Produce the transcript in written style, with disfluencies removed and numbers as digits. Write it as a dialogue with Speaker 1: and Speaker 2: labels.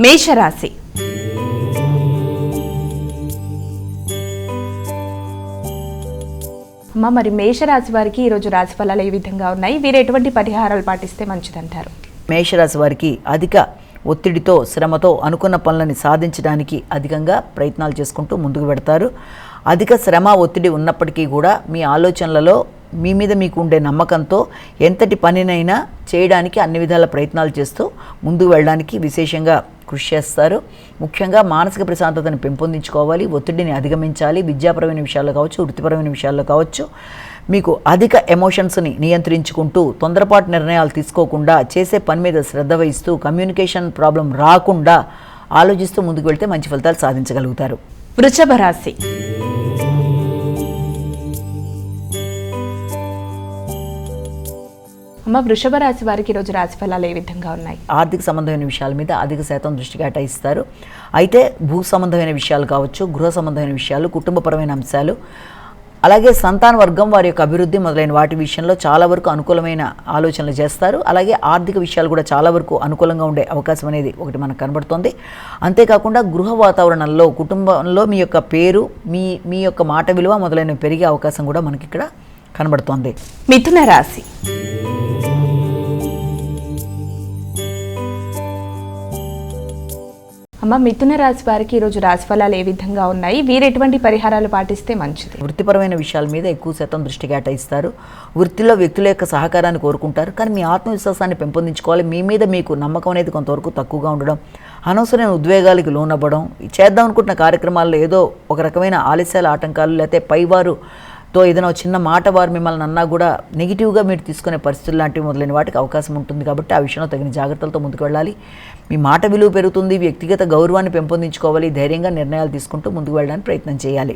Speaker 1: మేషరాశి. మరి మేషరాశి వారికి ఈరోజు రాశి ఫలాలు ఏ విధంగా ఉన్నాయి, వీరు ఎటువంటి పరిహారాలు పాటిస్తే మంచిదంటారు?
Speaker 2: మేషరాశి వారికి అధిక ఒత్తిడితో శ్రమతో అనుకున్న పనులని సాధించడానికి అధికంగా ప్రయత్నాలు చేసుకుంటూ ముందుకు పెడతారు. అధిక శ్రమ ఒత్తిడి ఉన్నప్పటికీ కూడా మీ ఆలోచనలలో మీ మీద మీకు ఉండే నమ్మకంతో ఎంతటి పనినైనా చేయడానికి అన్ని విధాల ప్రయత్నాలు చేస్తూ ముందుకు వెళ్ళడానికి విశేషంగా కృషి చేస్తారు. ముఖ్యంగా మానసిక ప్రశాంతతను పెంపొందించుకోవాలి, ఒత్తిడిని అధిగమించాలి. విద్యాపరమైన విషయాల్లో కావచ్చు, వృత్తిపరమైన విషయాల్లో కావచ్చు, మీకు అధిక ఎమోషన్స్ని నియంత్రించుకుంటూ తొందరపాటు నిర్ణయాలు తీసుకోకుండా చేసే పని మీద శ్రద్ధ వహిస్తూ కమ్యూనికేషన్ ప్రాబ్లం రాకుండా ఆలోచిస్తూ ముందుకు వెళ్తే మంచి ఫలితాలు సాధించగలుగుతారు.
Speaker 1: వృషభ రాశి. వృషభ రాశి వారికి ఈరోజు రాశి ఫలాలు ఏ విధంగా ఉన్నాయి?
Speaker 2: ఆర్థిక సంబంధమైన విషయాల మీద అధిక శాతం దృష్టి కేటాయిస్తారు. అయితే భూ సంబంధమైన విషయాలు కావచ్చు, గృహ సంబంధమైన విషయాలు, కుటుంబపరమైన అంశాలు, అలాగే సంతాన వర్గం వారి యొక్క అభివృద్ధి మొదలైన వాటి విషయంలో చాలా వరకు అనుకూలమైన ఆలోచనలు చేస్తారు. అలాగే ఆర్థిక విషయాలు కూడా చాలా వరకు అనుకూలంగా ఉండే అవకాశం అనేది ఒకటి మనకు కనబడుతోంది. అంతేకాకుండా గృహ వాతావరణంలో కుటుంబంలో మీ యొక్క పేరు, మీ యొక్క మాట విలువ మొదలైనవి పెరిగే అవకాశం కూడా మనకి ఇక్కడ కనబడుతోంది.
Speaker 1: మిథున రాశి. మిథున రాశి వారికి ఈరోజు రాశి ఫలాలు ఏ విధంగా ఉన్నాయి, వీరు ఎటువంటి పరిహారాలు పాటిస్తే మంచిది?
Speaker 2: వృత్తిపరమైన విషయాల మీద ఎక్కువ శాతం దృష్టి కేటాయిస్తారు. వృత్తిలో వ్యక్తుల యొక్క సహకారాన్ని కోరుకుంటారు. కానీ మీ ఆత్మవిశ్వాసాన్ని పెంపొందించుకోవాలి. మీ మీద మీకు నమ్మకం అనేది కొంతవరకు తక్కువగా ఉండడం, అనవసరమైన ఉద్వేగాలకు లోనవ్వడం, చేద్దాం అనుకుంటున్న కార్యక్రమాల్లో ఏదో ఒక రకమైన ఆలస్యాల ఆటంకాలు, లేకపోతే పైవారుతో ఏదైనా చిన్న మాట వారు మిమ్మల్ని అన్నా కూడా నెగిటివ్గా మీరు తీసుకునే పరిస్థితులు లాంటివి మొదలైన వాటికి అవకాశం ఉంటుంది. కాబట్టి ఆ విషయంలో తగిన జాగ్రత్తలతో ముందుకు వెళ్ళాలి. మీ మాట విలువ పెరుగుతుంది. వ్యక్తిగత గౌరవాన్ని పెంపొందించుకోవాలి. ధైర్యంగా నిర్ణయాలు తీసుకుంటూ ముందుకు వెళ్ళడానికి ప్రయత్నం చేయాలి.